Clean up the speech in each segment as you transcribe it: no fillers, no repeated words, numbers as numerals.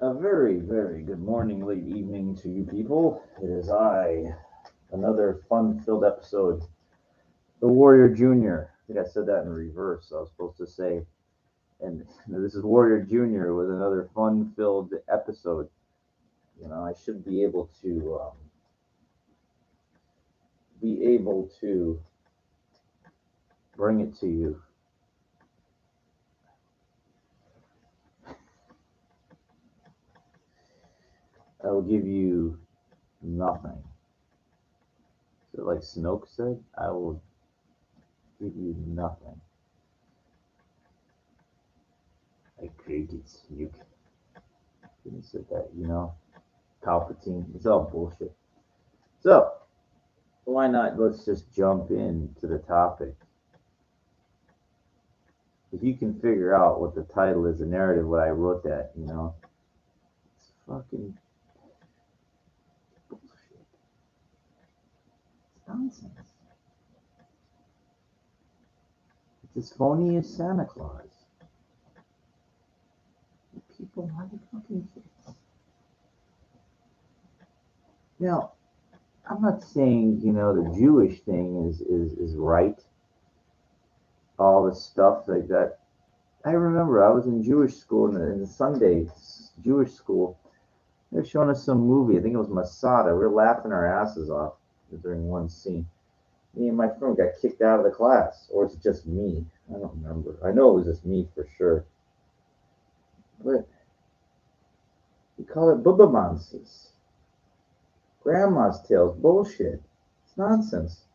A very, very good morning, late evening to you people. It is another fun-filled episode. The Warrior Junior. I think I said that in reverse. I was supposed to say, and this is Warrior Junior with another fun-filled episode. I should be able to bring it to you. I will give you nothing. So, like Snoke said, I will give you nothing. I created Snoke. Didn't say that. Palpatine. It's all bullshit. So, why not? Let's just jump into the topic. If you can figure out what the title is, the narrative, what I wrote that, it's fucking bullshit. It's nonsense. It's as phony as Santa Claus. People have fucking kids. Now, I'm not saying, the Jewish thing is right. All the stuff like that. I remember I was in Jewish school in the Sunday Jewish school. They were showing us some movie. I think it was Masada. We were laughing our asses off during one scene. Me and my friend got kicked out of the class, or it's just me. I don't remember. I know it was just me for sure. But you call it Bubba Monsters. Grandma's tales. Bullshit. It's nonsense.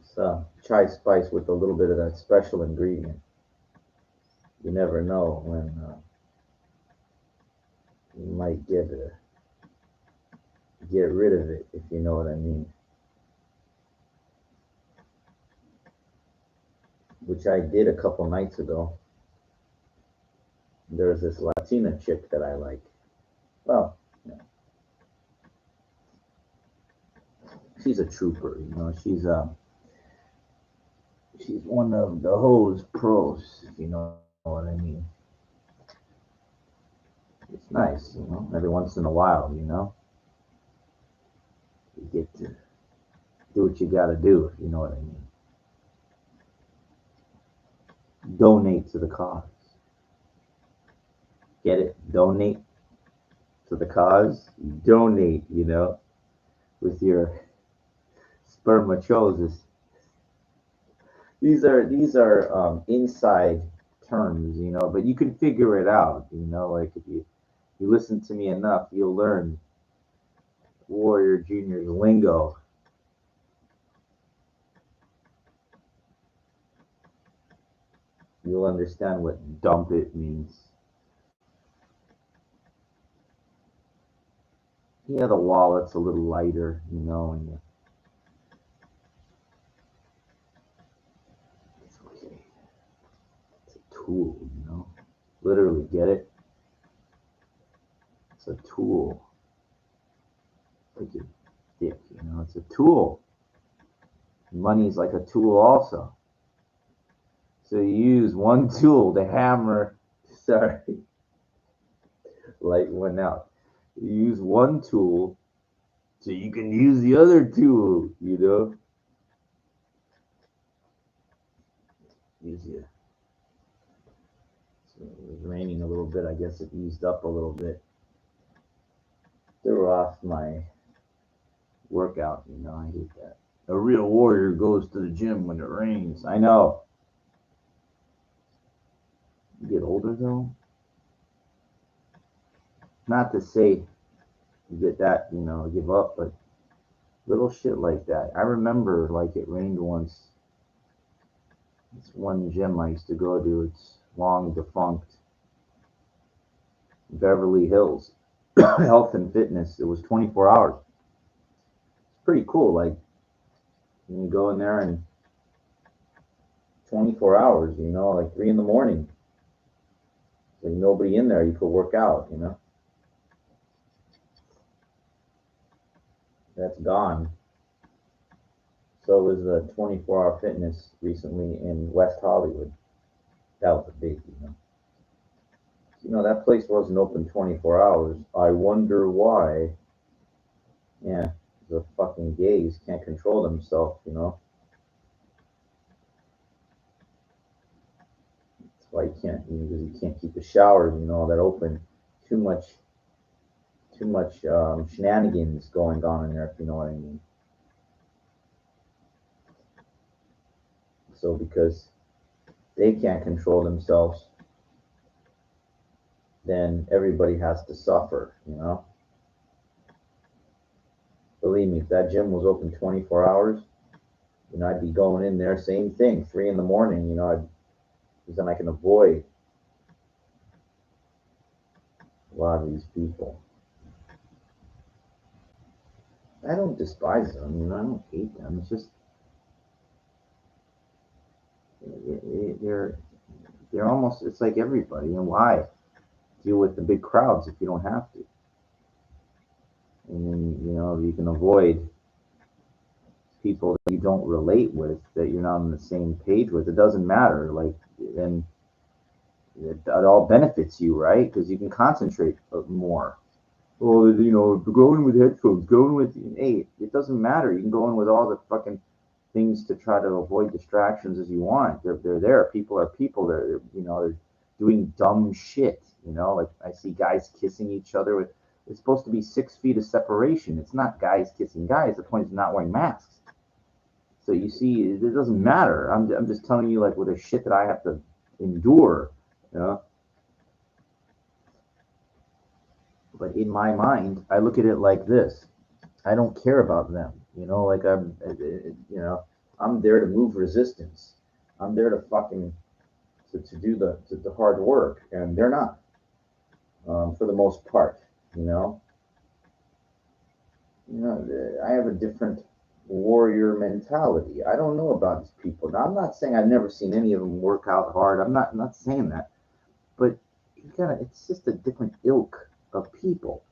So, chai spice with a little bit of that special ingredient. You never know when you might get rid of it, if you know what I mean. Which I did a couple nights ago. There's this Latina chick that I like. Well, she's a trooper. She's one of the hose pros, if you know what I mean. It's nice. Every once in a while, you get to do what you gotta do, if you know what I mean. Donate to the cause. Get it? Donate to the cause. Donate, with your spermatozosis. These are inside terms, but you can figure it out. Like if you listen to me enough, you'll learn Warrior Junior's lingo. You'll understand what dump it means. Yeah, the wallet's a little lighter, and it's okay. It's a tool. Literally, get it? It's a tool. Like your dick. It's a tool. Money's like a tool also. So you use one tool to hammer. Sorry, light went out. You use one tool so you can use the other tool. Easier. So it was raining a little bit. I guess it eased up a little bit. Threw off my workout. I hate that. A real warrior goes to the gym when it rains. I know. You get older though. Not to say you get that, give up, but little shit like that. I remember like it rained once. It's one gym I used to go to. It's long defunct. Beverly Hills Health and Fitness. It was 24 hours. It's pretty cool. Like when you go in there and 24 hours, like 3 in the morning. Like nobody in there. You could work out. That's gone. So was the 24-hour fitness recently in West Hollywood. That was a big. that place wasn't open 24 hours. I wonder why. Yeah, the fucking gays can't control themselves. That's why because you can't keep the showers, that open. Too much, too much shenanigans going on in there, if you know what I mean. So because they can't control themselves, then everybody has to suffer. Believe me, if that gym was open 24 hours, I'd be going in there, same thing, 3 in the morning, because then I can avoid a lot of these people. I don't despise them, I don't hate them. It's just they're they're almost, it's like everybody. And why deal with the big crowds if you don't have to? And then you can avoid people that you don't relate with, that you're not on the same page with. It doesn't matter. Like, then it all benefits you, right? Because you can concentrate more. Oh, go in with headphones, go in with, hey, it doesn't matter. You can go in with all the fucking things to try to avoid distractions as you want. They're there. People are people. They're doing dumb shit. Like I see guys kissing each other with. It's supposed to be 6 feet of separation. It's not guys kissing guys. The point is not wearing masks. So you see, it doesn't matter. I'm just telling you, like, with the shit that I have to endure. You know. But in my mind, I look at it like this. I don't care about them. Like I'm there to move resistance. I'm there to fucking to do the hard work, and they're not, for the most part. You know, I have a different warrior mentality. I don't know about these people. Now, I'm not saying I've never seen any of them work out hard. I'm not saying that, but it's just a different ilk of people.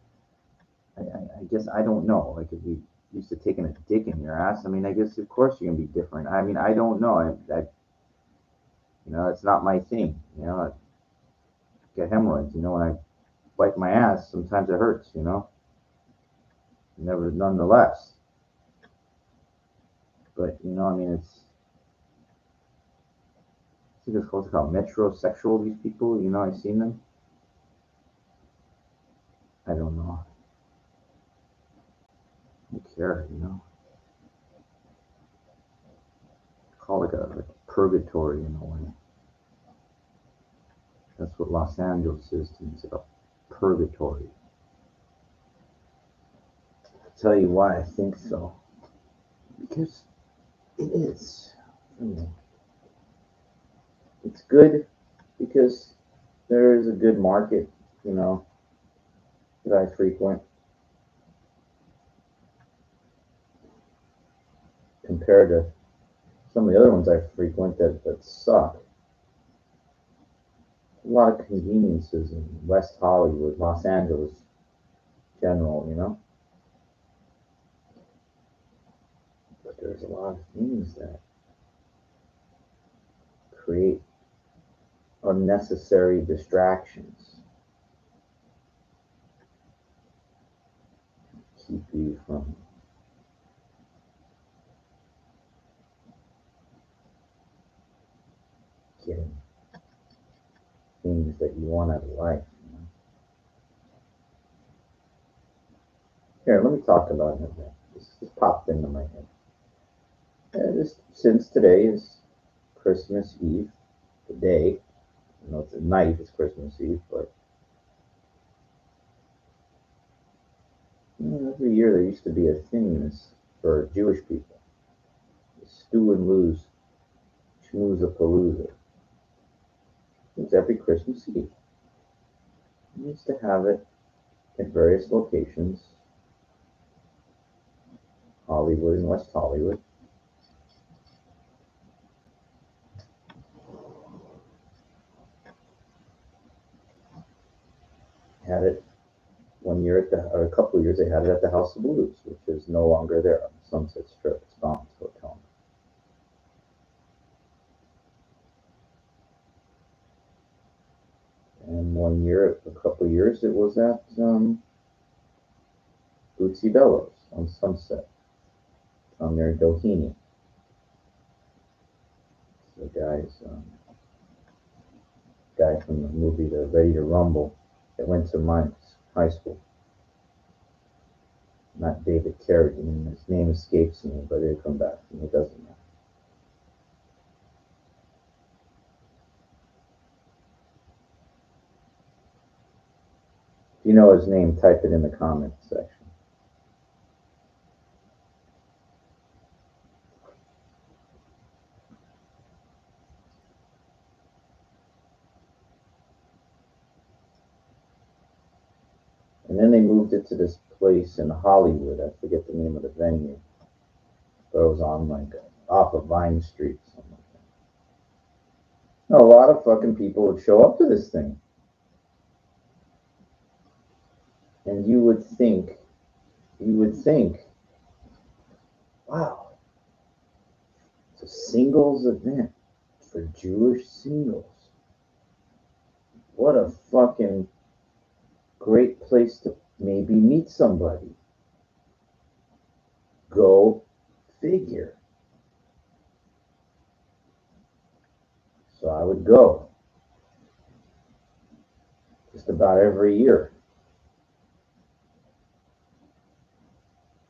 I guess I don't know. Like, if you used to taking a dick in your ass, I mean, I guess of course you're gonna be different. I mean, I don't know. It's not my thing. I get hemorrhoids. When I wipe my ass, sometimes it hurts. Never, nonetheless. But I mean, I think it's called metrosexual. These people, I've seen them. I don't know. I don't care. Call it like a purgatory in a way. That's what Los Angeles is to me. It's like a purgatory. I'll tell you why I think so. Because it is. It's good because there is a good market, you know, that I frequent compared to some of the other ones I frequent that suck. A lot of conveniences in West Hollywood, Los Angeles, general. But there's a lot of things that create unnecessary distractions, keep you from getting things that you want out of life. Here, let me talk about it. This just popped into my head. Since today is Christmas Eve, the day, it's at night, it's Christmas Eve, but every year there used to be a thing for Jewish people, stew and lose, schmoozapalooza. It was every Christmas Eve. We used to have it at various locations, Hollywood and West Hollywood. Had it one year or a couple of years, they had it at the House of Blues, which is no longer there on Sunset Strip. It's gone. Hotel. And one year, a couple of years, it was at Bootsy Bellows on Sunset, near Doheny. The guy from the movie The Ready to Rumble that went to my high school. Not David Carradine. His name escapes me, but it'll come back to me. It doesn't matter. If you know his name, type it in the comment section. And then they moved it to this place in Hollywood. I forget the name of the venue. But it was on like off of Vine Street, something like that. No, a lot of fucking people would show up to this thing. And you would think, wow, it's a singles event for Jewish singles. What a fucking great place to maybe meet somebody. Go figure. So I would go just about every year.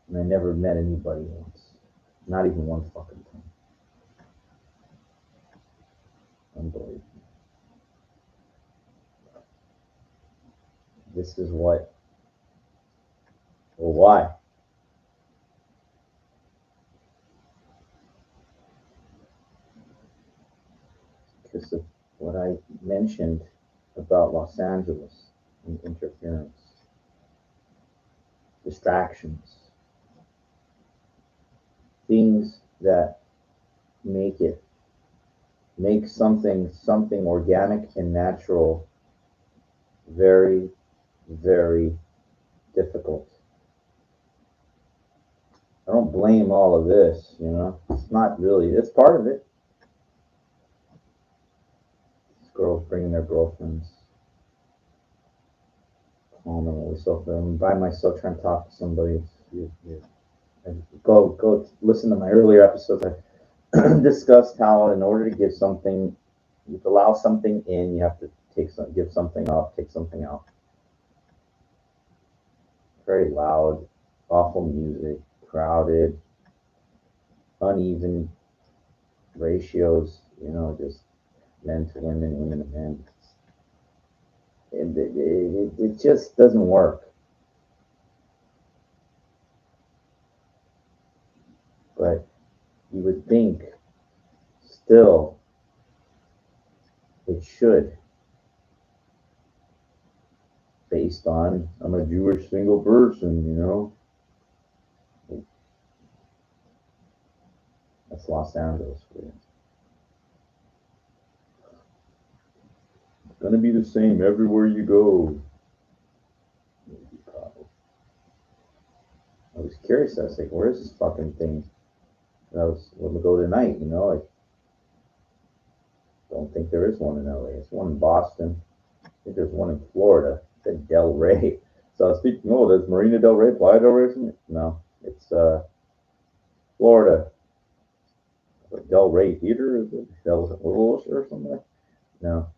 And I never met anybody once. Not even one fucking time. Unbelievable. This is what, well, why? Because of what I mentioned about Los Angeles and interference, distractions, things that make something organic and natural very, very difficult. I don't blame all of this, It's not really, it's part of it. These girls bringing their girlfriends home and myself. I'm by myself trying to talk to somebody. Go listen to my earlier episodes. I discussed how in order to give something, you allow something in, you have to give something up, take something out. Very loud, awful music, crowded, uneven ratios, just men to women, women to men. It just doesn't work. But you would think still it should, based on I'm a Jewish single person. That's Los Angeles for you. It's gonna be the same everywhere you go. I was curious. I was like, "Where's this fucking thing?" And I was going to go tonight. I don't think there is one in LA. There's one in Boston. I think there's one in Florida. It's in Del Rey. So I was thinking, oh, there's Marina Del Rey, Playa Del Rey. No, it's Florida. Del Rey Theater, is it? Del Rey or something like that? No.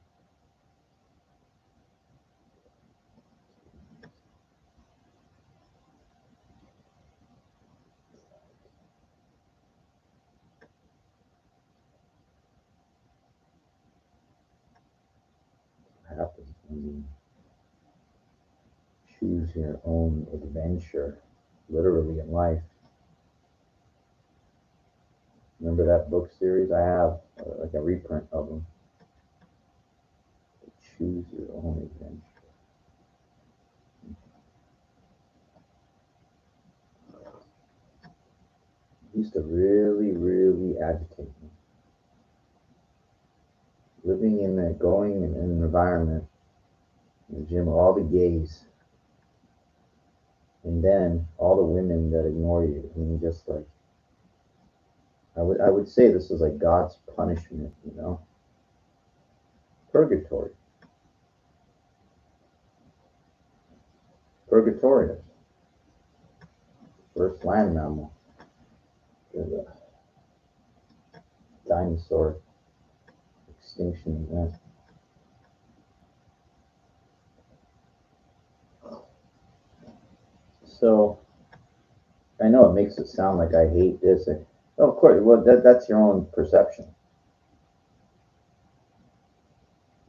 Happens when you choose your own adventure, literally in life. Remember that book series? I have like a reprint of them. Choose your own adventure. It used to really, really agitate me. Living going in an environment, in the gym, with all the gays, and then all the women that ignore you. I mean, just like, I would say this is like God's punishment, purgatory. Purgatorius, first land mammal, the dinosaur extinction event. So I know it makes it sound like I hate this. Of course, well, that's your own perception.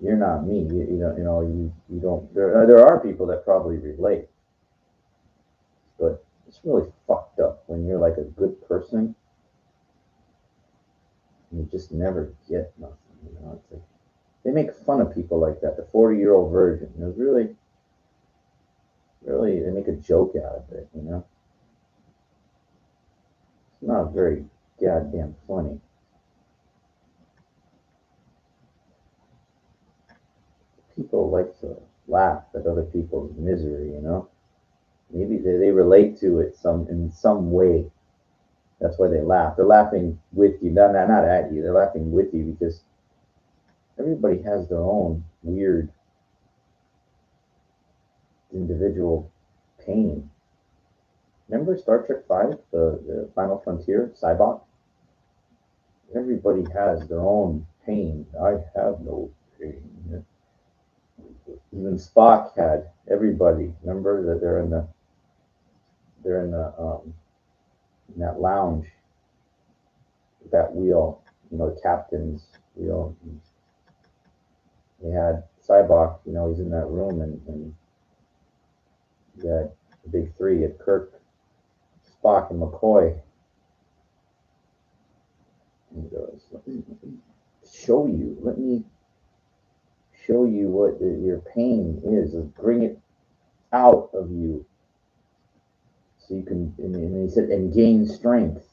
You're not me. You don't. There are people that probably relate, but it's really fucked up when you're like a good person and you just never get nothing. It's like they make fun of people like that. The 40-year-old virgin. It was really, they make a joke out of it. It's not very goddamn funny. People like to laugh at other people's misery. Maybe they relate to it in some way. That's why they laugh. They're laughing with you, not at you. They're laughing with you because everybody has their own weird individual pain. Remember Star Trek V, the Final Frontier, Cybok? Everybody has their own pain. I have no pain. Even Spock had everybody. Remember that in that lounge, that wheel, the captain's wheel. They had Cybok, he's in that room, and you had the big three, you had Kirk, Spock, and McCoy. And he goes, let me show you. Let me show you what your pain is. Bring it out of you, so you can. And he said, and gain strength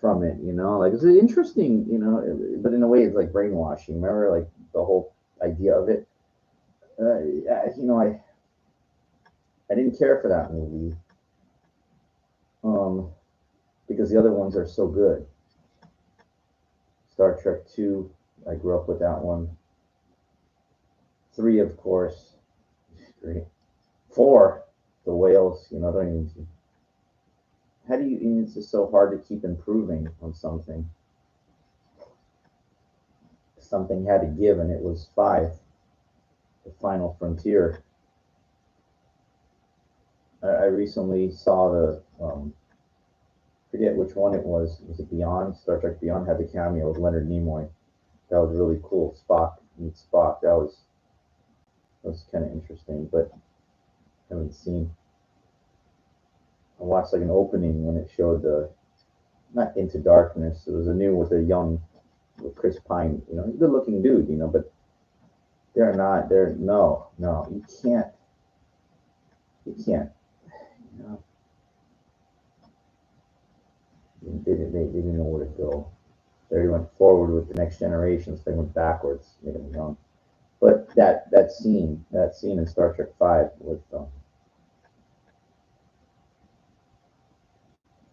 from it. Like it's interesting. But in a way, it's like brainwashing. Remember, like the whole idea of it. I didn't care for that movie, because the other ones are so good. Star Trek 2, I grew up with that one. 3, of course. 3. 4, the whales. How do you? It's just so hard to keep improving on something. Something had to give, and it was 5, the Final Frontier. I recently saw forget which one it was. Was it Beyond? Star Trek Beyond had the cameo of Leonard Nimoy. That was really cool. Spock meets Spock. That was kind of interesting, but I haven't seen. I watched like an opening when it showed not Into Darkness. It was a new with Chris Pine. He's a good-looking dude. But they're not. No. You can't. They didn't know where to go. They went forward with the next generation, so they went backwards, made them young. But that scene in Star Trek V with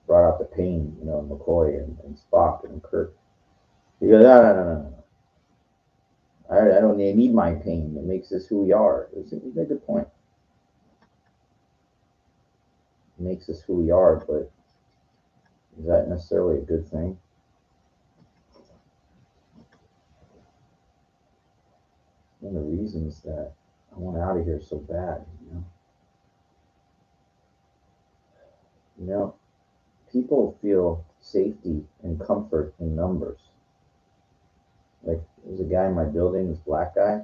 brought out the pain, McCoy and Spock and Kirk. He goes, no. I don't need my pain. It makes us who we are. It's a good point. It makes us who we are, but is that necessarily a good thing? One of the reasons that I want out of here so bad, people feel safety and comfort in numbers. Like there's a guy in my building, this black guy,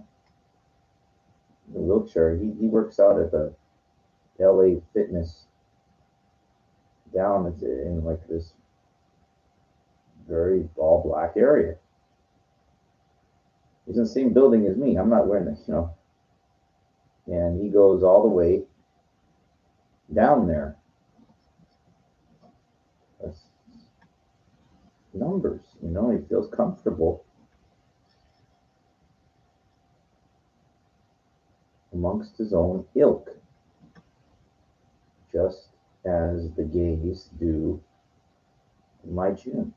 in a wheelchair. He works out at the LA Fitness down in like this very all black area. He's in the same building as me. I'm not wearing this, and he goes all the way down there. That's numbers, he feels comfortable amongst his own ilk, just as the gays do in my gym.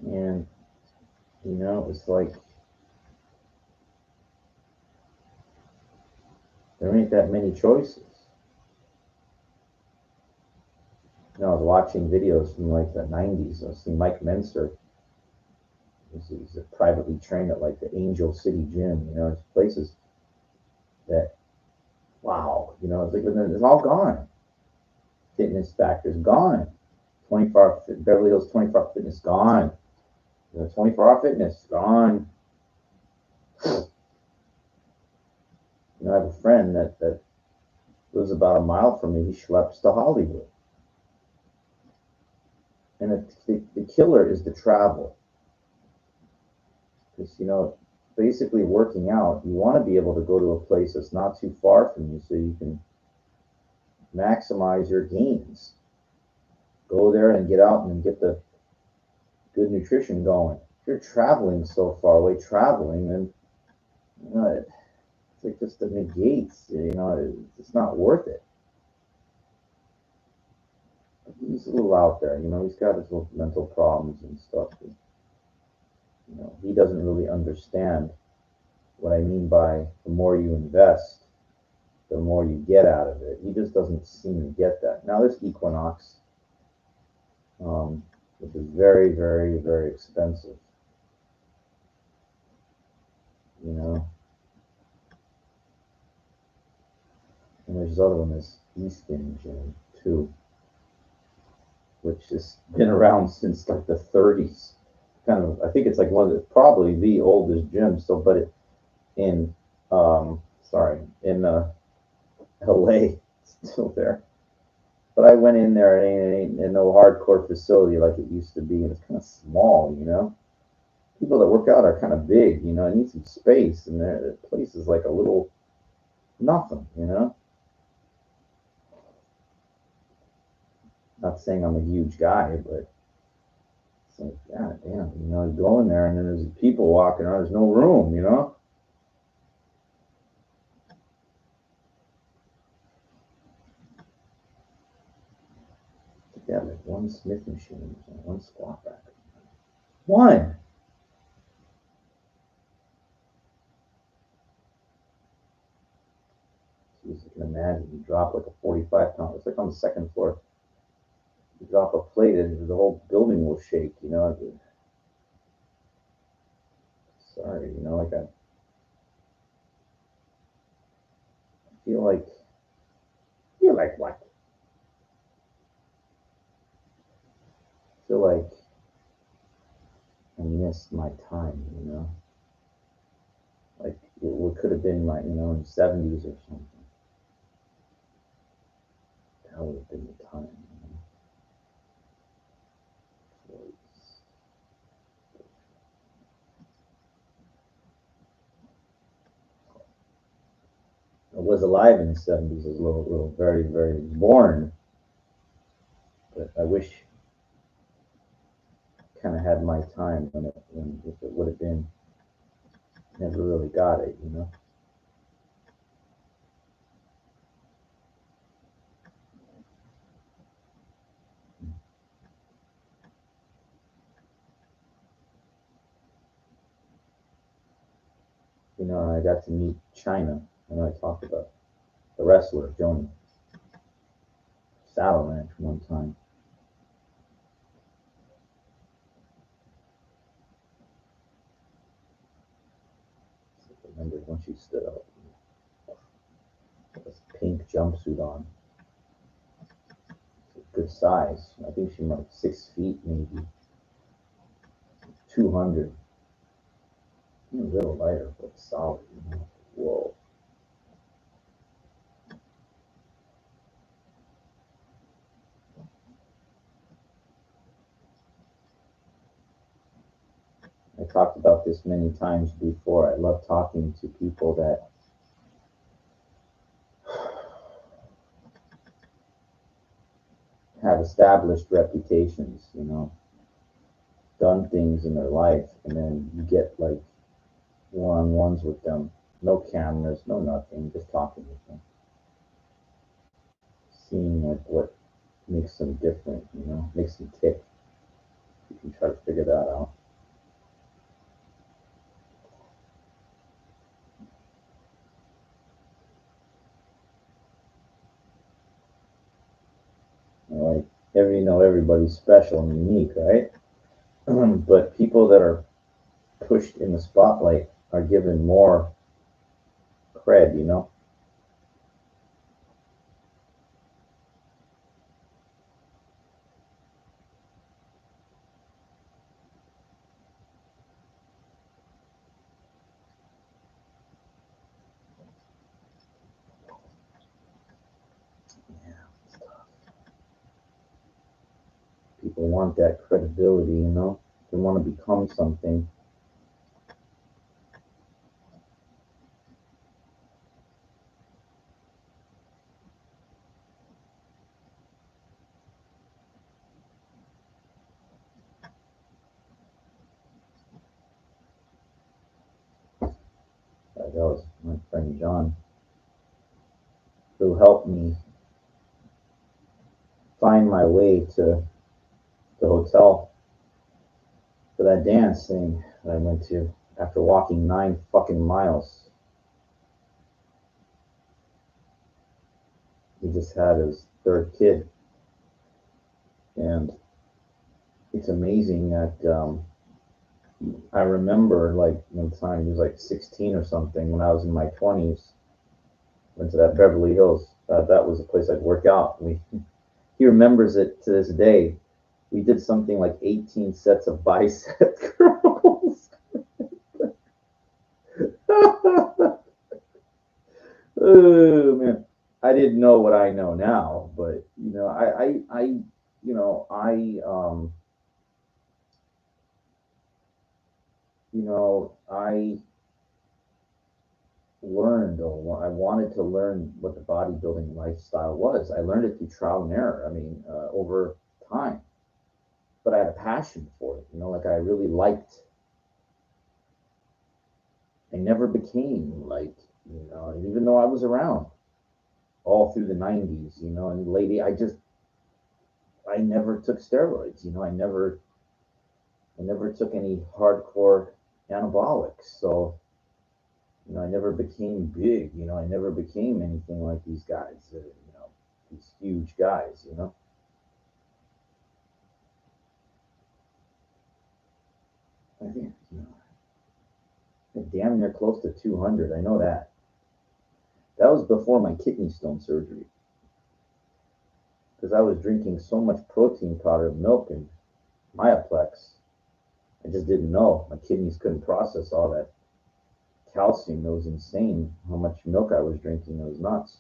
And it's like there ain't that many choices. I was watching videos from like the 90s. I was seeing Mike Menser. He's privately trained at like the Angel City Gym. It's places that, wow, it's like it's all gone. Fitness factors gone. 24 hour Beverly Hills 24-hour fitness gone. 24-hour fitness gone. I have a friend that lives about a mile from me. He schleps to Hollywood. And the killer is the travel. Because, basically working out, you want to be able to go to a place that's not too far from you so you can maximize your gains. Go there and get out and get the good nutrition going. If you're traveling so far away, then it's like just the negates. It's not worth it. He's a little out there. He's got his little mental problems and stuff. He doesn't really understand what I mean by the more you invest, the more you get out of it. He just doesn't seem to get that. Now, this Equinox, which is very, very, very expensive, and there's this other one, this Easton Gym, too, which has been around since like the 30s. I think it's like probably the oldest gym still, but in, in LA, it's still there. But I went in there, and it ain't no hardcore facility like it used to be, and it's kind of small, People that work out are kind of big, I need some space, and the place is like a little nothing. Not saying I'm a huge guy, but it's like, god damn, you go in there, and then there's people walking around, there's no room. Yeah, like one Smith machine, one squat rack. One. You can imagine you drop like a 45-pound. It's like on the second floor. You drop a plate, and the whole building will shake. Sorry, like I feel like what? I feel like I missed my time. Like what could have been like in the 70s or something. That would have been the time. I was alive in the 70s. I was a little very, very born. But I wish I kind of had my time when if it would have been. Never really got it. I got to meet China. I know I talked about the wrestler, Joni. Saddle Ranch one time. I remember when she stood up. This pink jumpsuit on. Good size. I think she might 6 feet, maybe 200. A little lighter, but solid. Whoa. I talked about this many times before. I love talking to people that have established reputations, done things in their life, and then you get like one-on-ones with them. No cameras, no nothing, just talking with them. Seeing like what makes them different, makes them tick. You can try to figure that out. everybody's special and unique, right? But people that are pushed in the spotlight are given more cred, you know. Yeah, people want that credibility, you know. They want to become something. That was my friend John who helped me find my way to the hotel for that dance thing that I went to after walking 9 fucking miles. He just had his third kid, and it's amazing that I remember like one time he was like 16 or something when I was in my 20s. Went to that Beverly Hills. That was a place I'd work out. He remembers it to this day. We did something like 18 sets of bicep curls. Oh man, I didn't know what I know now, but I learned, or I wanted to learn what the bodybuilding lifestyle was. I learned it through trial and error. I mean, over time, but I had a passion for it. You know, like I really liked. I never became like, even though I was around all through the '90s, and lady, I never took steroids. I never took any hardcore anabolics. So, I never became big. I never became anything like these guys. These huge guys. I think damn near close to 200. I know that. That was before my kidney stone surgery because I was drinking so much protein powdered milk and Myoplex. I just didn't know. My kidneys couldn't process all that calcium. It was insane how much milk I was drinking. It was nuts.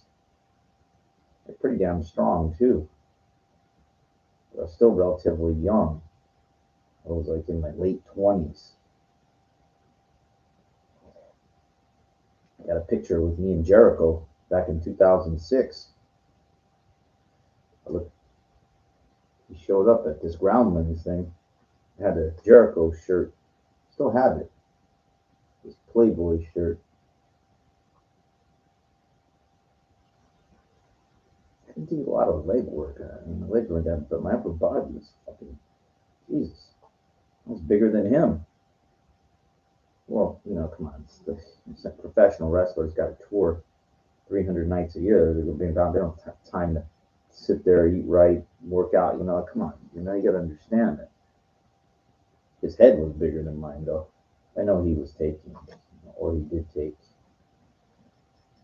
They're pretty damn strong too. But I was still relatively young. I was like in my late 20s. I got a picture with me and Jericho back in 2006. I looked, he showed up at this Groundlings thing. I had a Jericho shirt. Still have it. This Playboy shirt. I didn't do a lot of leg work. I mean, my legs were down, but my upper body was fucking Jesus. I was bigger than him. Well, come on. It's a professional wrestlers got to tour 300 nights a year. They're being down. They don't have time to sit there, eat right, work out. Come on. You got to understand that his head was bigger than mine, though. I know he was taking, or he did take,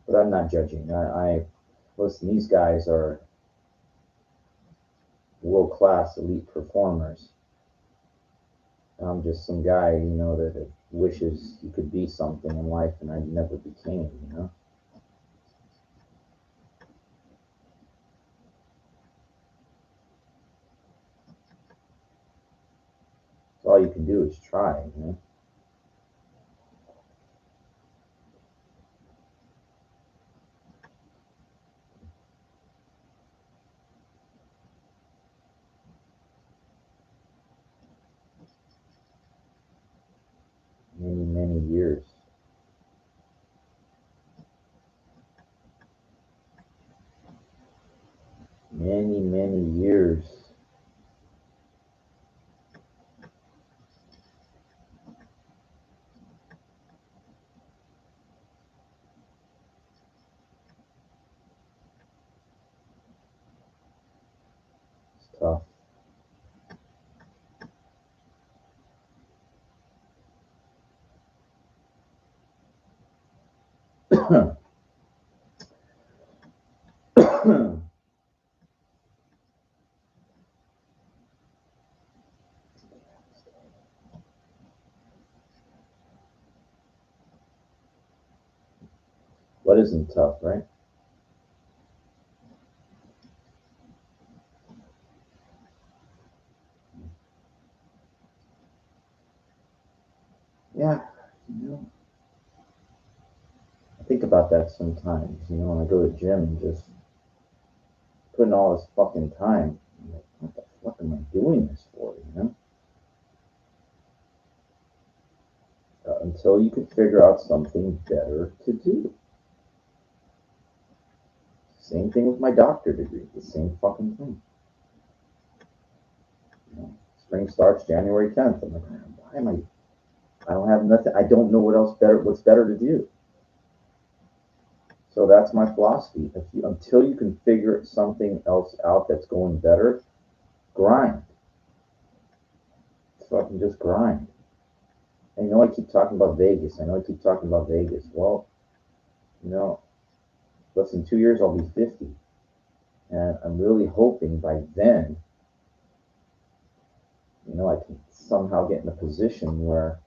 but I'm not judging. I listen. These guys are world class, elite performers. I'm just some guy, that wishes he could be something in life, and I never became. So all you can do is try. Many, many years. Many, many years. It's tough. What isn't tough, right? Yeah, you know, I think about that sometimes. When I go to the gym and just putting all this fucking time. I'm like, what the fuck am I doing this for? Until you can figure out something better to do. Same thing with my doctor degree. The same fucking thing. Spring starts January 10th. I'm like, why am I? I don't have nothing. I don't know what else better. What's better to do? So that's my philosophy. Until you can figure something else out that's going better, grind. Fucking just grind. And I keep talking about Vegas. I know I keep talking about Vegas. Well, you know, less than 2 years I'll be 50, and I'm really hoping by then, I can somehow get in a position where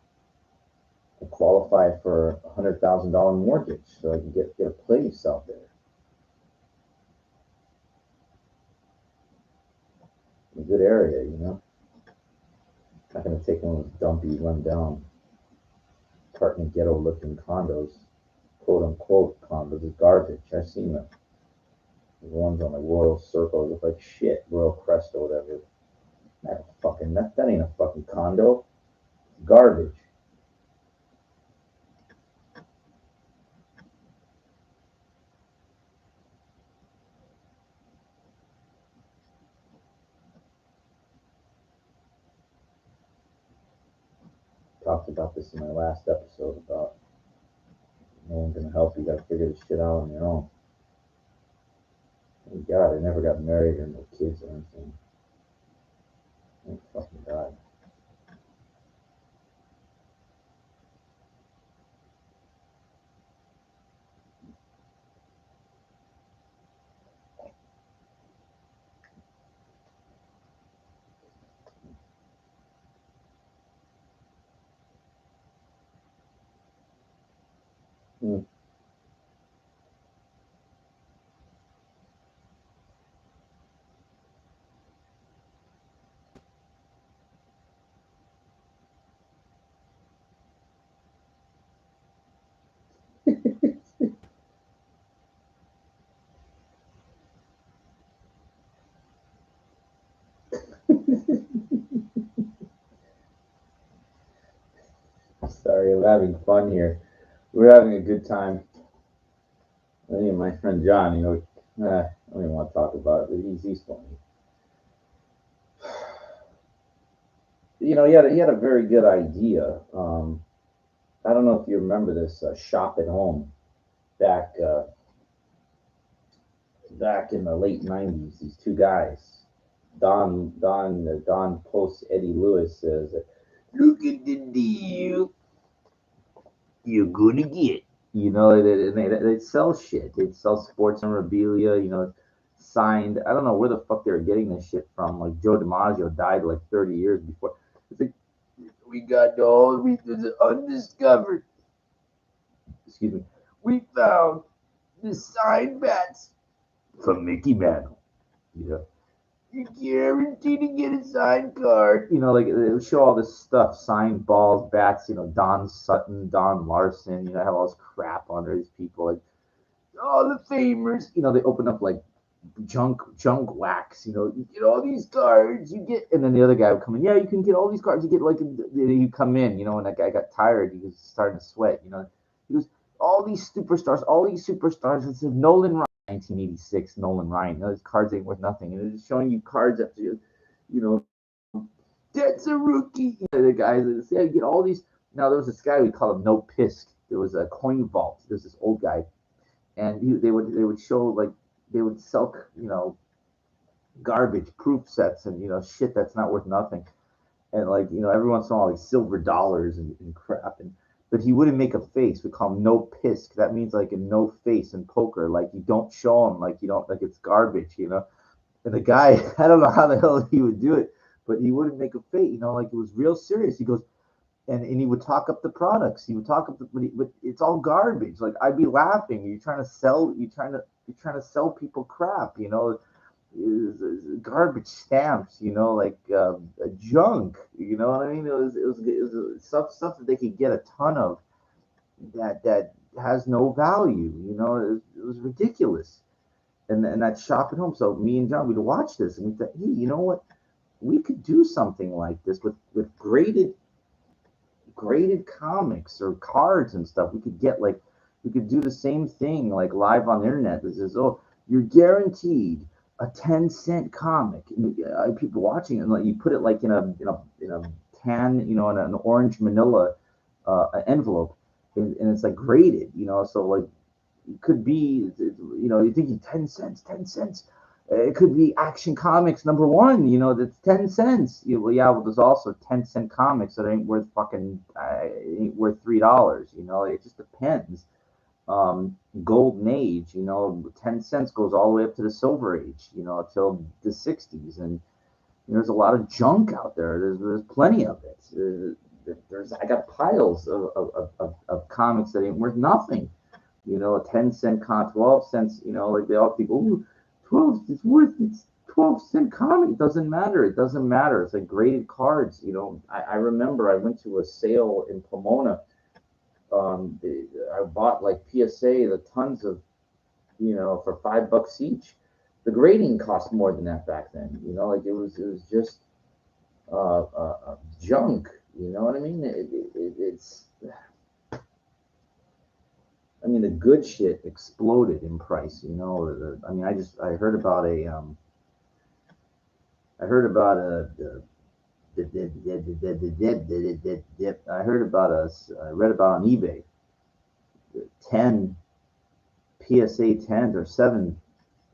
I qualify for $100,000 mortgage, so I can get a place out there, in a good area. Not gonna take one of those dumpy, run down, apartment ghetto looking condos, quote unquote condos. Is garbage. I've seen them. The ones on the Royal Circle look like shit, Royal Crest or whatever. That ain't a fucking condo. Garbage. Talked about this in my last episode about no one's gonna help you. You gotta figure this shit out on your own. Thank God I never got married or no kids or anything. Thank fucking God. Hmm. Sorry, I'm having fun here. We're having a good time. Me and my friend John, I don't even want to talk about it, but he's funny. He had a very good idea. I don't know if you remember this shop at home back back in the late '90s. These two guys, Don Post, Eddie Lewis says, "Look at the deal you're gonna get." They'd sell shit. They'd sell sports memorabilia. Signed. I don't know where the fuck they were getting this shit from. Like Joe DiMaggio died like 30 years before. It's like, we got all we undiscovered. Excuse me. We found the signed bats from Mickey Mantle. You know, you're guaranteed to get a signed card. Like they would show all this stuff, signed balls, bats. Don Sutton, Don Larson. Have all this crap under these people. Like all the famers. They open up like junk wax. You get all these cards. You get, and then the other guy would come in. Yeah, you can get all these cards. You get like you come in. And that guy got tired. He was starting to sweat. He goes, all these superstars. It says Nolan Ryan, 1986. Nolan Ryan. His cards ain't worth nothing. And it's showing you cards after you know, that's a rookie. The guys that say, yeah, you get all these. Now there was this guy we call him No Pisk. There was a coin vault. There's this old guy, and they would show like they would sell garbage proof sets and shit that's not worth nothing. And like every once in a while like silver dollars and crap. And but he wouldn't make a face. We call him no pisk. That means like a no face in poker. Like you don't show him. Like you don't like it's garbage. And the guy, I don't know how the hell he would do it, but he wouldn't make a face. Like it was real serious. He goes, and he would talk up the products. He would talk up but it's all garbage. Like I'd be laughing. You're trying to sell people crap. Garbage stamps. Like junk. You know what I mean? It was stuff that they could get a ton of that has no value. It was ridiculous. And that shop at home. So me and John, we'd watch this and we thought, hey, you know what? We could do something like this with graded comics or cards and stuff. We could do the same thing like live on the internet. This is you're guaranteed a 10-cent comic. And, people watching it, and like you put it like in a tan, in an orange manila envelope, and it's like graded. So like it could be, you're thinking 10 cents, 10 cents. It could be Action Comics #1, that's 10 cents. Well, yeah, well, there's also 10-cent comics that ain't worth $3. It just depends. Golden Age, 10 cents goes all the way up to the Silver Age, till the 60s. And there's a lot of junk out there. There's plenty of it. I got piles of comics that ain't worth nothing. A 10-cent 12 cents, like they all people, ooh, 12, it's 12-cent comic. It doesn't matter. It doesn't matter. It's like graded cards. I remember I went to a sale in Pomona. I bought like PSA, the tons of, for $5 each. The grading cost more than that back then. Like it was just junk. You know what I mean? It's I mean, the good shit exploded in price. I mean, I heard about I read about on eBay 10 PSA 10s or seven.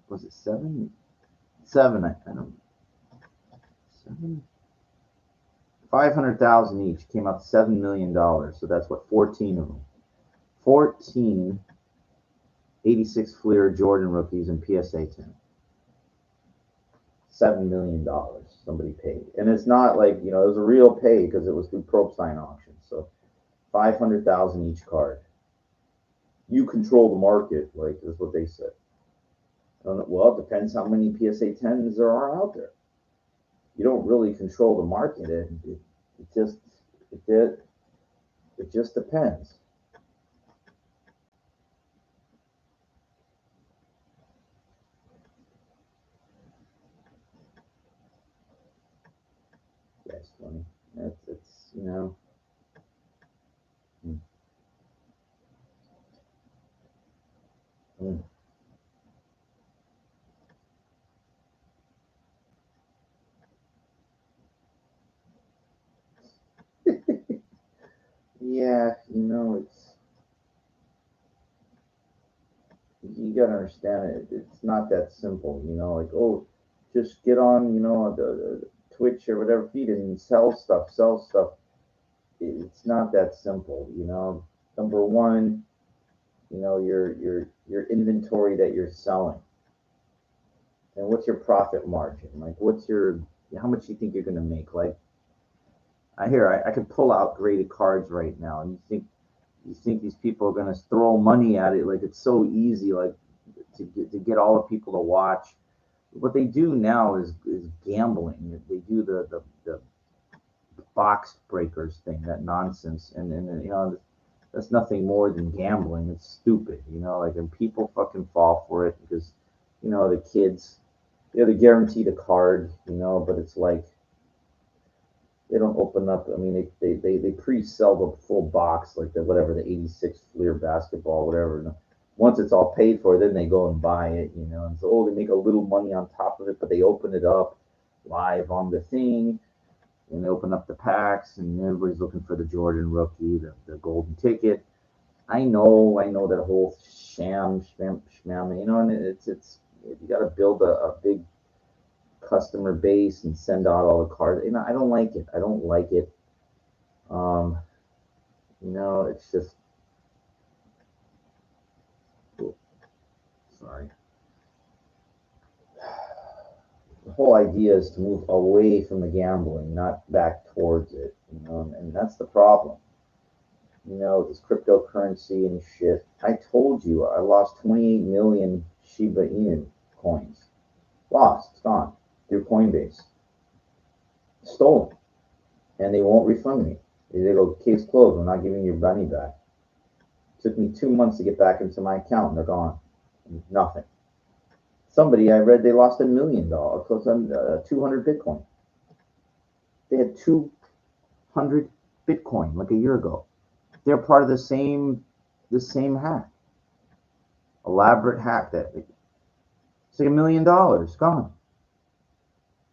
Was it seven? Seven. I don't. Seven. 500,000 each came out to $7 million. So that's what 14 of them. 14 86 Fleer Jordan rookies in PSA 10. $7 million somebody paid, and it's not like it was a real pay because it was through probe sign auction. So 500,000 each card. You control the market, like is what they said. I don't know, well, it depends how many PSA 10s there are out there. You don't really control the market. It just it just depends. That's funny. It's. Mm, mm. Yeah, you gotta understand it. It's not that simple. Like just get on the Twitch or whatever feed and sell stuff, sell stuff. It's not that simple. Number one, your inventory that you're selling, and what's your profit margin? Like, how much you think you're gonna make? Like, I could pull out graded cards right now, and you think these people are gonna throw money at it? Like, it's so easy, like to get all the people to watch. What they do now is gambling. They do the box breakers thing, that nonsense, and that's nothing more than gambling. It's stupid, like, and people fucking fall for it because the kids, they're guaranteed a card, but it's like they don't open up. I mean, they pre-sell the full box, like the whatever, the 86 Fleer basketball, whatever. And once it's all paid for, then they go and buy it, and so they make a little money on top of it, but they open it up live on the thing, and they open up the packs, and everybody's looking for the Jordan rookie, the golden ticket. I know that whole sham, and it's you got to build a big customer base and send out all the cards. I don't like it. I don't like it. Um, it's just, oh, sorry. The whole idea is to move away from the gambling, not back towards it. And that's the problem. This cryptocurrency and shit. I told you I lost 28 million Shiba Inu coins. Lost. It's gone. Through Coinbase. Stolen. And they won't refund me. They go, case closed. We're not giving your money back. It took me 2 months to get back into my account, and they're gone. Nothing. Somebody I read they lost $1 million, close on 200 Bitcoin. They had 200 Bitcoin like a year ago. They're part of the same hack, elaborate hack that it's like $1 million gone.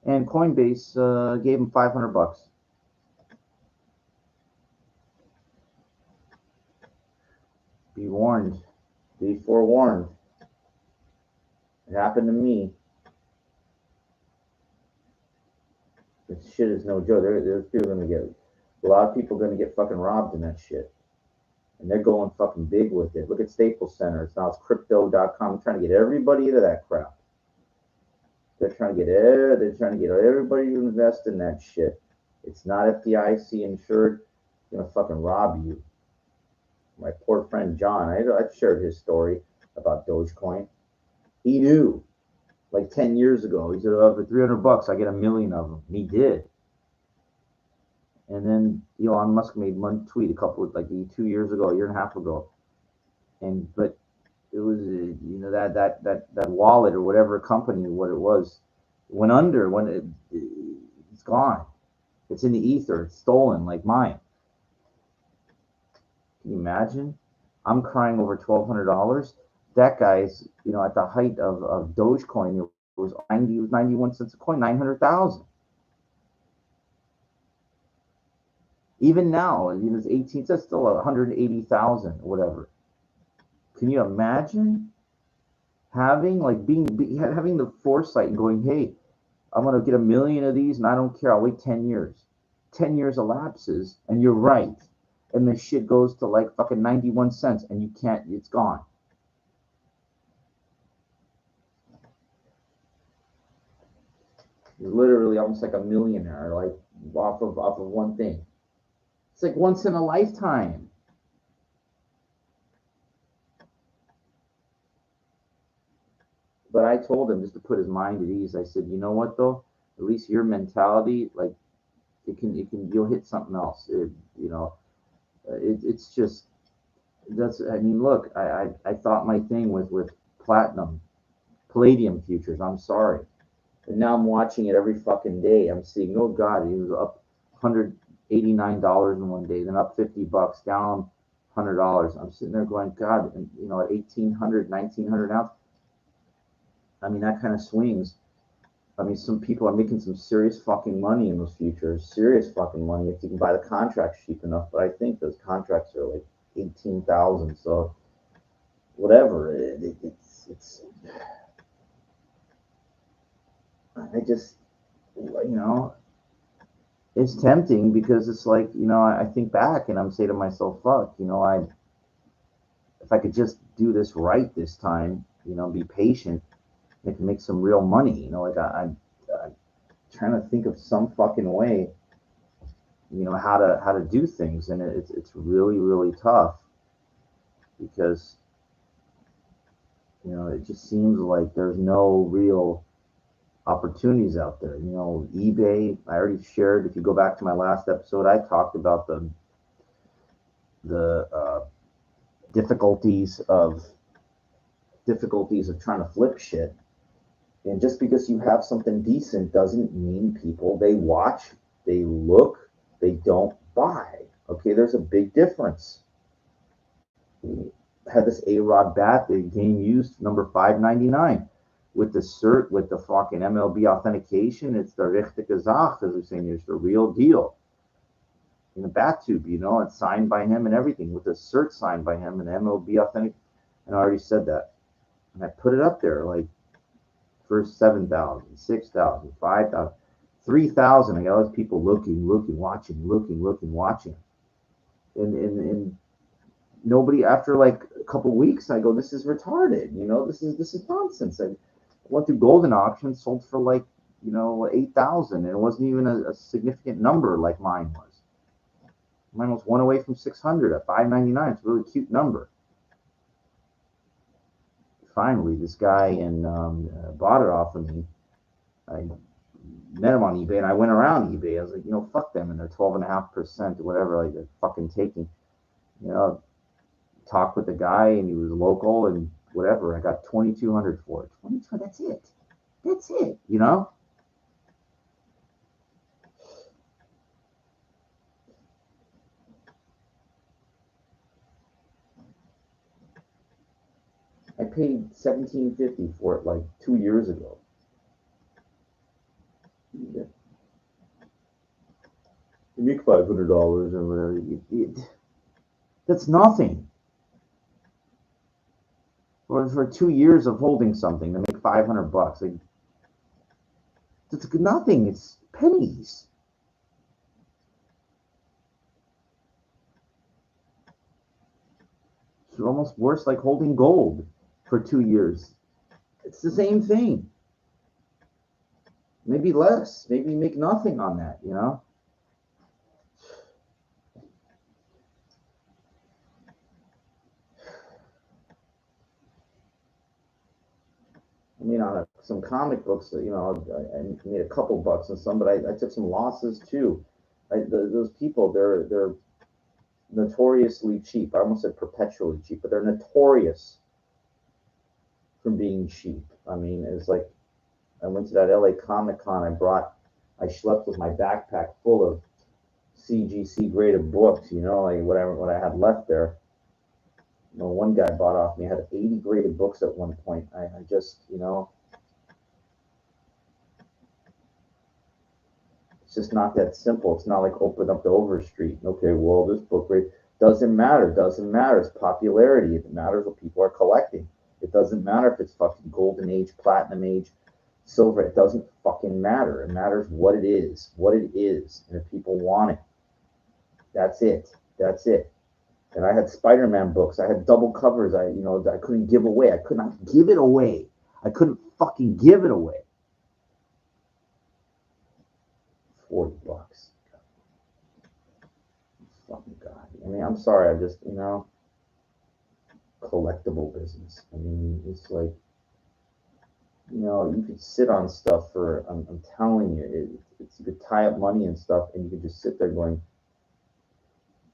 And Coinbase gave them $500. Be warned. Be forewarned. It happened to me. This shit is no joke. There's people gonna get, a lot of people gonna get fucking robbed in that shit. And they're going fucking big with it. Look at Staples Center. It's crypto.com. I'm trying to get everybody into that crap. They're trying to get everybody to invest in that shit. It's not FDIC insured. They're gonna fucking rob you. My poor friend John, I've shared his story about Dogecoin. He knew, like 10 years ago. He said, "Oh, for $300, I get 1 million of them." And he did. And then Elon Musk made one tweet like 2 years ago, a year and a half ago, but it was that wallet or whatever company, what it was, went under. It's gone. It's in the ether. It's stolen, like mine. Can you imagine? I'm crying over $1,200. That guy's, at the height of Dogecoin, it was 91 cents a coin, 900,000. Even now, it's 18. That's still 180,000, whatever. Can you imagine having having the foresight and going, "Hey, I'm gonna get 1 million of these, and I don't care. I'll wait 10 years." 10 years elapses, and you're right, and the shit goes to like fucking 91 cents, and you can't. It's gone. You're literally almost like a millionaire, like off of one thing. It's like once in a lifetime. But I told him, just to put his mind at ease, I said, you know what though? At least your mentality, like you'll hit something else. It's just, look, I thought my thing with palladium futures. I'm sorry. And now I'm watching it every fucking day. I'm seeing, oh God, he was up $189 in one day, then up $50, down $100. I'm sitting there going, God, and at 1,800, 1,900 ounce. That kind of swings. Some people are making some serious fucking money in those futures. Serious fucking money if you can buy the contracts cheap enough. But I think those contracts are like 18,000. So whatever. It's. I just, it's tempting because it's like, I think back and I'm saying to myself, fuck, if I could just do this right this time, be patient, I can make some real money. I'm trying to think of some fucking way, how to do things, and it's really really tough because it just seems like there's no real opportunities out there. eBay. I already shared. If you go back to my last episode, I talked about the difficulties of trying to flip shit. And just because you have something decent doesn't mean people, they watch, they look, they don't buy. Okay, there's a big difference. We had this A-Rod bat, the game used, number 599. With the cert, with the fucking MLB authentication, it's the richtige Sache, as we're saying, it's the real deal. In the bat tube, it's signed by him and everything, with the cert signed by him and MLB authentic. And I already said that. And I put it up there, like, First 7,000, 6,000, 5,000, 3,000. I got all those people looking, watching. And nobody, after like a couple weeks, I go, this is retarded. This is nonsense. I went through golden auctions, sold for like, 8,000, and it wasn't even a significant number like mine was. Mine was one away from 600 at 599. It's a really cute number. Finally, this guy bought it off of me. I met him on eBay, and I went around eBay. I was like, fuck them, and they're 12.5% or whatever, like they're fucking taking. You know, talked with the guy, and he was local, and whatever. I got 2,200 for it. 22. That's it. That's it. I paid $1,750 for it like 2 years ago. You make $500 or whatever. That's nothing. For 2 years of holding something to make $500, like, it's nothing. It's pennies. It's almost worse, like holding gold for 2 years. It's the same thing. Maybe less. Maybe you make nothing on that. I mean, on some comic books, I made a couple bucks on some, but I took some losses too. Those people, they're notoriously cheap. I almost said perpetually cheap, but they're notorious for being cheap. I mean, it's like I went to that LA Comic Con. I schlepped with my backpack full of CGC graded books. Like whatever what I had left there. One guy bought off me. I had 80 graded books at one point. I just, it's just not that simple. It's not like open up the Overstreet. Okay, well, this book rate doesn't matter. Doesn't matter. It's popularity. It matters what people are collecting. It doesn't matter if it's fucking golden age, platinum age, silver. It doesn't fucking matter. It matters what it is. What it is. And if people want it, that's it. That's it. And I had Spider-Man books. I had double covers. I couldn't give away. I could not give it away. I couldn't fucking give it away. $40. Fucking God. I mean, I'm sorry. I just, collectible business. I mean, it's like, you could sit on stuff for, I'm telling you, you could tie up money and stuff, and you could just sit there going,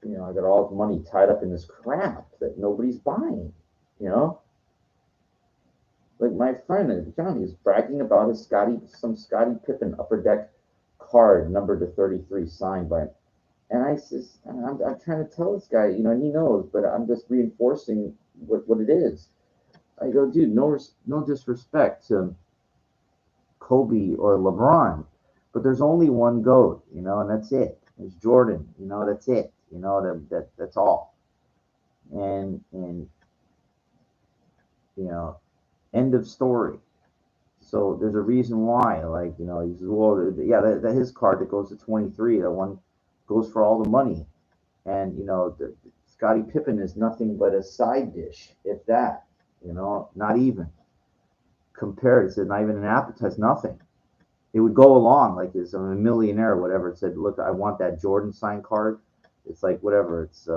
I got all the money tied up in this crap that nobody's buying, you know? Like my friend Johnny is bragging about his some Scottie Pippen upper deck card numbered to 33 signed by him. And I says, I'm trying to tell this guy, and he knows, but I'm just reinforcing what it is. I go, dude, no disrespect to Kobe or LeBron, but there's only one GOAT, and that's it. There's Jordan, that's it, that's all. And end of story. So there's a reason why, like, he says, well, yeah, that his card that goes to 23, that one goes for all the money. And, Scottie Pippen is nothing but a side dish, if that, not even. Compared, it said not even an appetizer, nothing. It would go along, like as I'm a millionaire or whatever. It said, look, I want that Jordan signed card. It's like, whatever, it's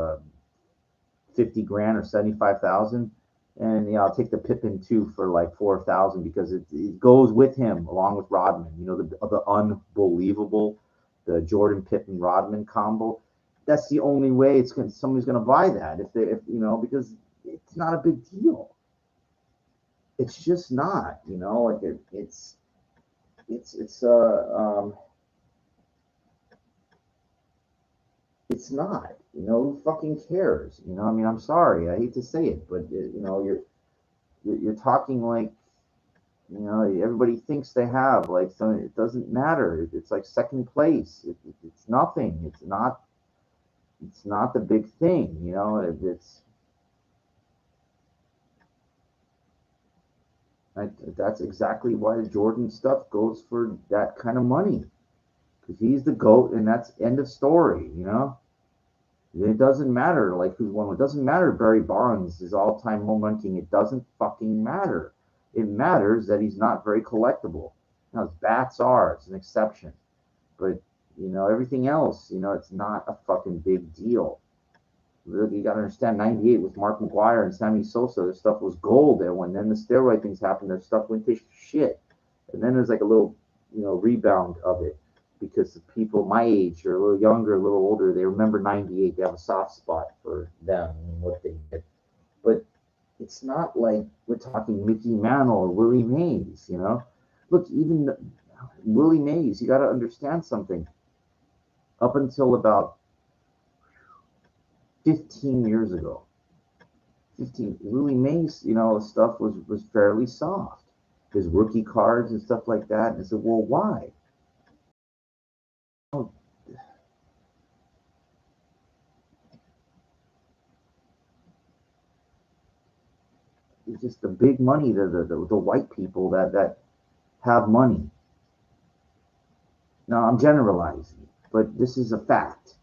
50 grand or 75,000. And I'll take the Pippen too for like 4,000 because it goes with him along with Rodman. The unbelievable, the Jordan Pippen Rodman combo. That's the only way somebody's gonna buy that if because it's not a big deal. It's just not, like it's it's not. Who fucking cares? I mean, I'm sorry, I hate to say it, but you're talking like everybody thinks they have like something. It doesn't matter. It's like second place. It's nothing. It's not the big thing. It's That's exactly why Jordan stuff goes for that kind of money. Because he's the GOAT, and that's end of story, you know? It doesn't matter like who's won. It doesn't matter Barry Bonds is all-time home run king. It doesn't fucking matter. It matters that he's not very collectible. Now his bats are, it's an exception. But everything else, it's not a fucking big deal. Really, you gotta understand, 98 with Mark McGwire and Sammy Sosa, their stuff was gold. And when then the steroid things happened, their stuff went to shit. And then there's like a little, rebound of it because the people my age or a little younger, a little older, they remember 98. They have a soft spot for them and what they did. But it's not like we're talking Mickey Mantle or Willie Mays, Look, even Willie Mays, you got to understand something. Up until about 15 years ago, 15, Willie Mays, stuff was fairly soft. His rookie cards and stuff like that. And I said, well, why? Oh, it's just the big money, the white people that have money. Now I'm generalizing, but this is a fact.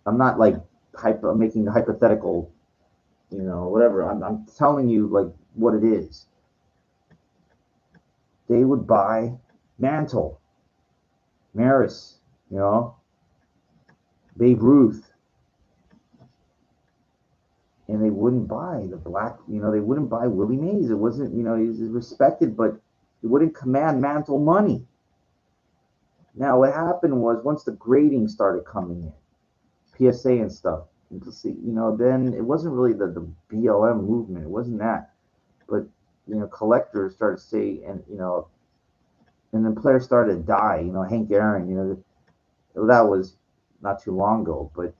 I'm not like making hypothetical, whatever. I'm telling you like what it is. They would buy Mantle, Maris, Babe Ruth, and they wouldn't buy the black. They wouldn't buy Willie Mays. It wasn't, he was respected, but he wouldn't command Mantle money. Now what happened was once the grading started coming in, PSA and stuff. Then it wasn't really the BLM movement. It wasn't that, but collectors started to say, and then players started to die. Hank Aaron. That was not too long ago, but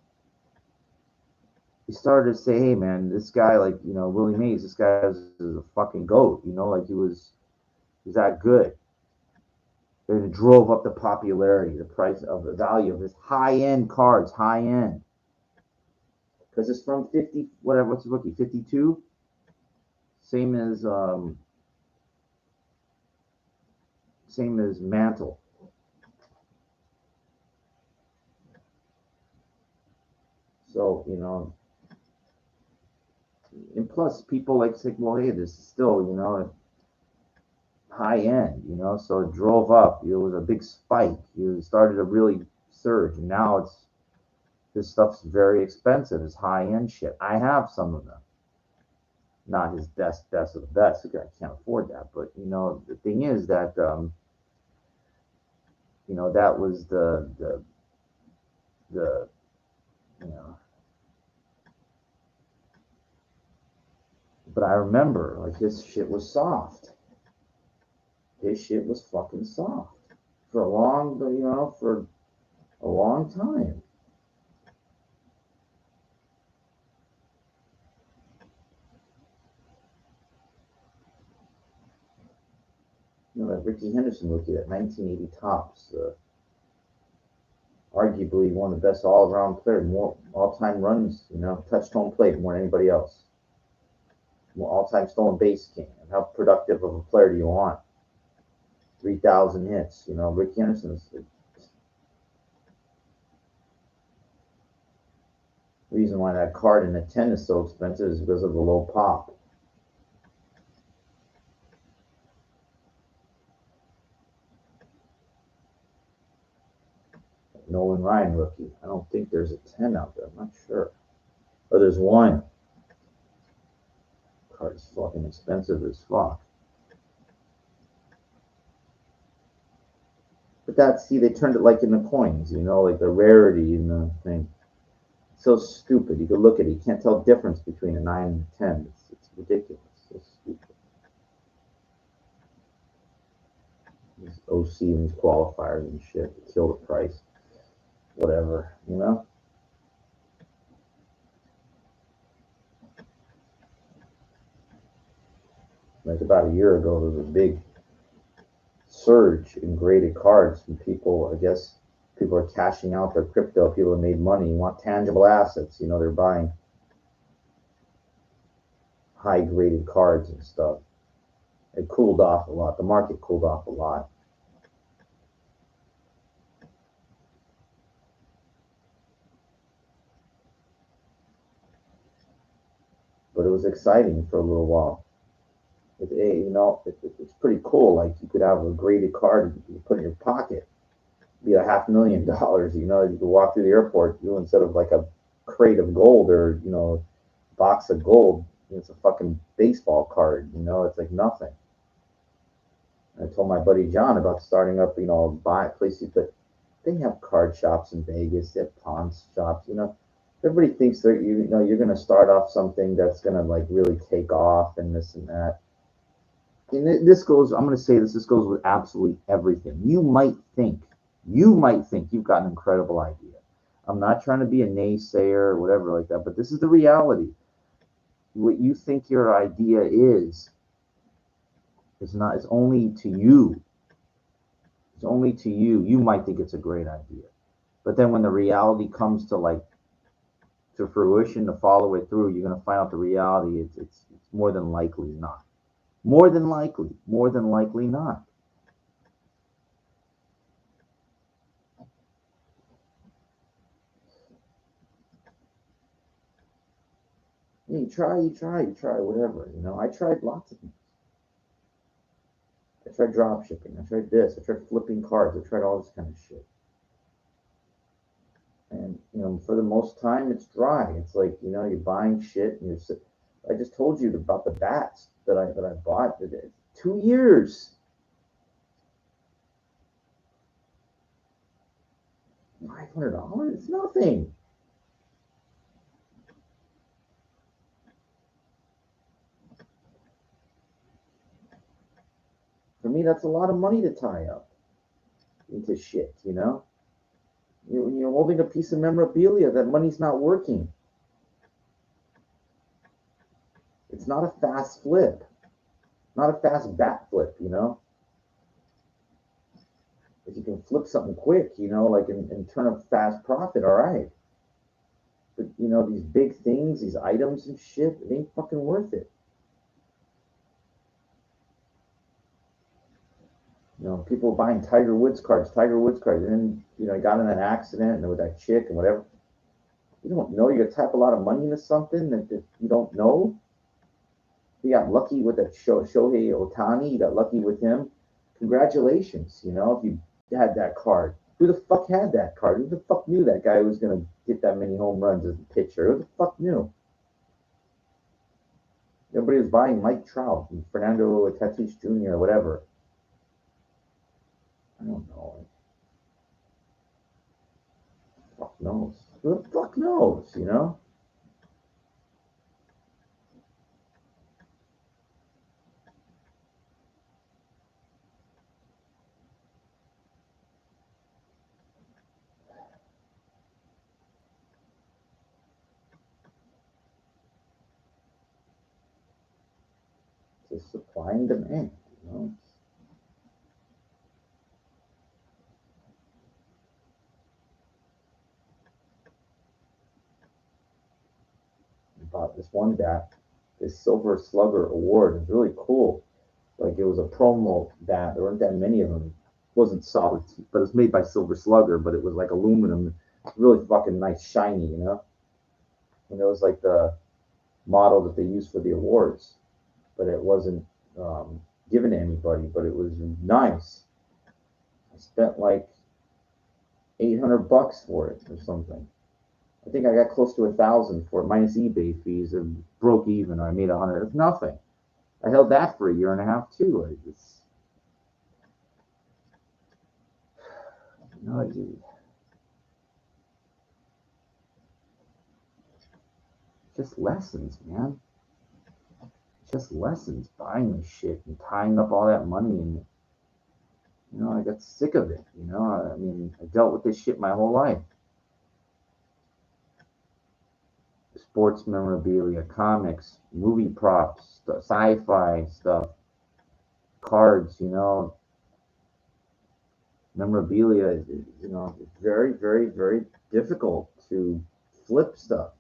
he started to say, hey man, this guy like Willie Mays, this guy is a fucking goat. Like he was that good. And it drove up the popularity, the price of the value of his high end cards, high end. Because it's from 50, whatever, what's the rookie, 52? Same as Mantle. So, and plus people like say, well, hey, this is still, high end, so it drove up. It was a big spike. You started to really surge, and now this stuff's very expensive. It's high end shit. I have some of them. Not his best of the best. I can't afford that. But the thing is that that was the you know. But I remember like this shit was soft. This shit was fucking soft for a long time. That Ricky Henderson rookie, that 1980 Topps, arguably one of the best all-around players, more all-time runs, touched home plate more than anybody else, more all-time stolen base king. And how productive of a player do you want? 3,000 hits. Ricky Henderson's the reason why that card in the 10 is so expensive is because of the low pop. Nolan Ryan rookie. I don't think there's a 10 out there. I'm not sure. Or there's one. Card is fucking expensive as fuck. But they turned it like in the coins, like the rarity in the thing. So stupid. You can look at it. You can't tell difference between a 9 and a 10. It's ridiculous. So stupid. These OC and these qualifiers and shit kill the price. Whatever, Like about a year ago, there was a big surge in graded cards from people. I guess people are cashing out their crypto. People have made money, want tangible assets. They're buying high graded cards and stuff. It cooled off a lot. The market cooled off a lot. But it was exciting for a little while. It's pretty cool. Like you could have a graded card you put in your pocket, be a $500,000. You could walk through the airport, instead of like a crate of gold or box of gold, it's a fucking baseball card. It's like nothing. I told my buddy John about starting up, buy places, but they have card shops in Vegas, they have pawn shops. Everybody thinks that you're going to start off something that's going to like really take off and this and that. And this goes. I'm going to say this. This goes with absolutely everything. You might think you've got an incredible idea. I'm not trying to be a naysayer or whatever like that, but this is the reality. What you think your idea is not. It's only to you. It's only to you. You might think it's a great idea, but then when the reality comes to fruition, to follow it through, you're going to find out the reality. It's more than likely not. More than likely not. You try, whatever. I tried lots of things. I tried drop shipping. I tried this. I tried flipping cards. I tried all this kind of shit. And for the most time, it's dry. It's like you're buying shit, and I just told you about the bats that I bought. 2 years, $500. It's nothing. For me, that's a lot of money to tie up into shit. When you're holding a piece of memorabilia, that money's not working. It's not a fast flip, not a fast bat flip. If you can flip something quick, like and turn a fast profit, all right. But these big things, these items and shit, it ain't fucking worth it. People buying Tiger Woods cards, and then I got in an accident and with that chick and whatever. You don't know you're gonna tap a lot of money into something that you don't know. You got lucky with that Shohei Otani. You got lucky with him. Congratulations. If you had that card, who the fuck had that card? Who the fuck knew that guy was gonna get that many home runs as a pitcher? Who the fuck knew? Everybody was buying Mike Trout and Fernando Tatis Jr. or whatever. I don't know. Fuck knows. Who the fuck knows? It's supply and demand. Bought this one bat, this Silver Slugger Award. It was really cool. Like it was a promo bat. There weren't that many of them. It wasn't solid, but it was made by Silver Slugger. But it was like aluminum, really fucking nice, shiny. And it was like the model that they used for the awards, but it wasn't given to anybody. But it was nice. I spent like $800 for it or something. I think I got close to 1,000 for it, minus eBay fees, and broke even. Or I made 100. It's nothing. I held that for a year and a half too. You know, just lessons, man. Just lessons. Buying this shit and tying up all that money, and I got sick of it. I mean, I dealt with this shit my whole life. Sports memorabilia, comics, movie props, sci-fi stuff, cards. Memorabilia is, it's very, very, very difficult to flip stuff.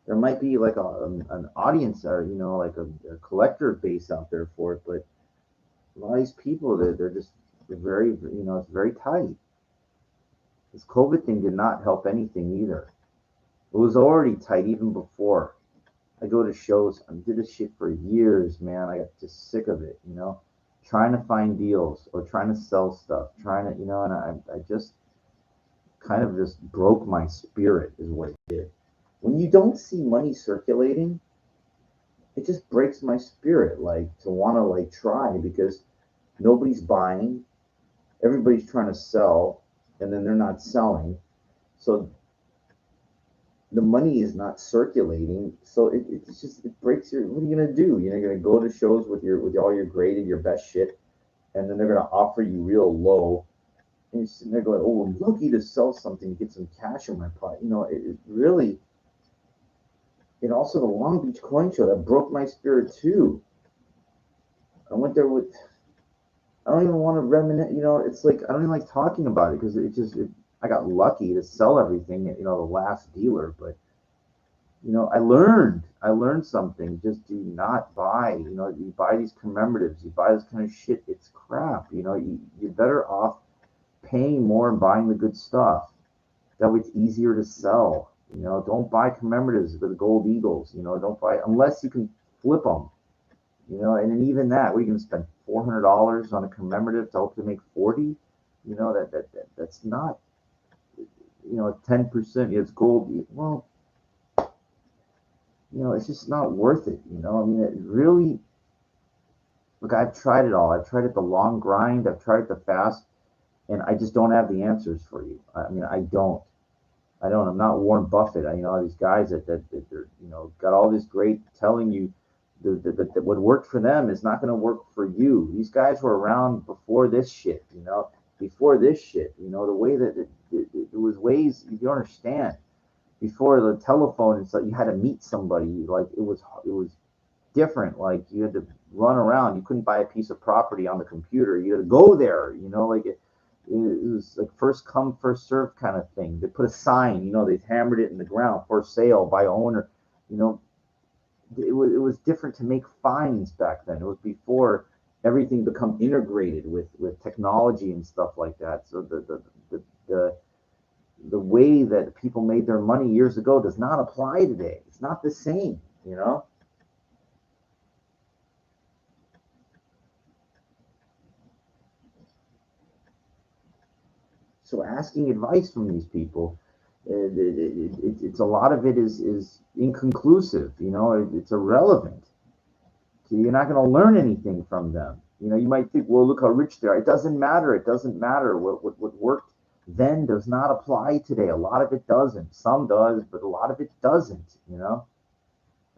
There might be like an audience or like a collector base out there for it, but a lot of these people, they're very, it's very tight. This COVID thing did not help anything either. It was already tight even before. I go to shows. I did this shit for years, man. I got just sick of it, trying to find deals or trying to sell stuff, trying to, and I just kind of just broke my spirit, is what it did. When you don't see money circulating, it just breaks my spirit, like to want to like try because nobody's buying, everybody's trying to sell, and then they're not selling. So the money is not circulating, so it's just it breaks your. What are you gonna do? You're gonna go to shows with all your graded, your best shit, and then they're gonna offer you real low, and you're sitting there going, "Oh, I'm lucky to sell something, get some cash in my pocket." It really. And also the Long Beach coin show that broke my spirit too. I went there with. I don't even want to reminisce. It's like I don't even like talking about it because I got lucky to sell everything. The last dealer, but I learned something. Just do not buy. You buy these commemoratives, you buy this kind of shit. It's crap. You're better off paying more and buying the good stuff. That way it's easier to sell. Don't buy commemoratives with the gold eagles. Don't buy unless you can flip them. And then even that, we can spend $400 on a commemorative to hope to make 40. That's not 10%. It's gold. Well, it's just not worth it. I mean, it really. Look, I've tried it all. I've tried it the long grind. I've tried it the fast, and I just don't have the answers for you. I mean, I don't. I don't. I'm not Warren Buffett. All these guys that they're got all this great telling you that what worked for them is not going to work for you. These guys were around before this shit. Before this shit. The way that it was ways you don't understand. Before the telephone and stuff, you had to meet somebody. Like it was different. Like you had to run around. You couldn't buy a piece of property on the computer. You had to go there. Like it was like first come first serve kind of thing. They put a sign. They hammered it in the ground for sale by owner. You know, it was different to make fines back then. It was before everything become integrated with technology and stuff like that. So the the way that people made their money years ago does not apply today. It's not the same. So asking advice from these people, it's a lot of it is inconclusive. It's irrelevant. So you're not going to learn anything from them. You might think, well, look how rich they are. It doesn't matter. It doesn't matter. What worked then does not apply today. A lot of it doesn't. Some does, but a lot of it doesn't.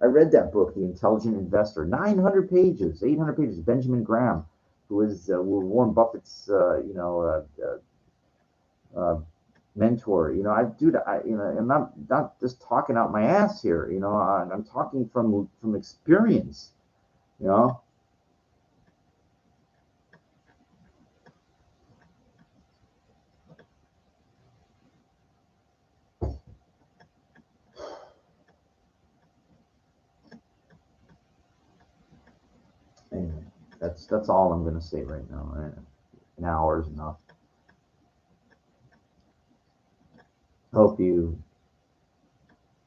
I read that book, The Intelligent Investor, 900 pages, 800 pages. Benjamin Graham, who is Warren Buffett's, uh, mentor. I'm not just talking out my ass here. I'm talking from experience. You know, anyway, that's all I'm gonna say right now. An hour is enough. Hope you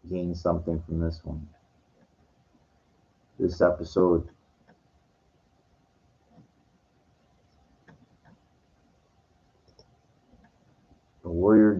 gain something from this one. This episode. The Warrior